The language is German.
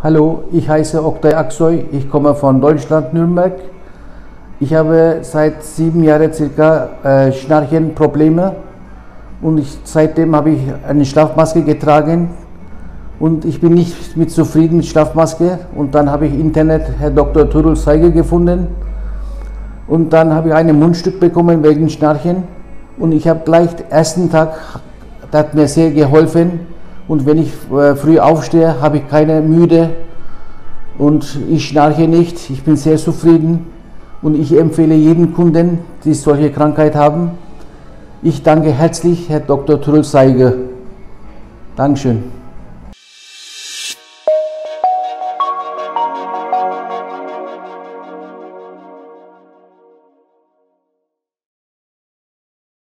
Hallo, ich heiße Oktay Aksoy, ich komme von Deutschland, Nürnberg. Ich habe seit 7 Jahren circa Schnarchenprobleme und seitdem habe ich eine Schlafmaske getragen und ich bin nicht mit zufrieden mit Schlafmaske und dann habe ich im Internet Herr Dr. Turul Sayıgı gefunden und dann habe ich ein Mundstück bekommen wegen Schnarchen und ich habe gleich den ersten Tag, das hat mir sehr geholfen. Und wenn ich früh aufstehe, habe ich keine Müde und ich schnarche nicht. Ich bin sehr zufrieden und ich empfehle jeden Kunden, die solche Krankheit haben. Ich danke herzlich Herr Dr. Turul Sayıgı. Dankeschön.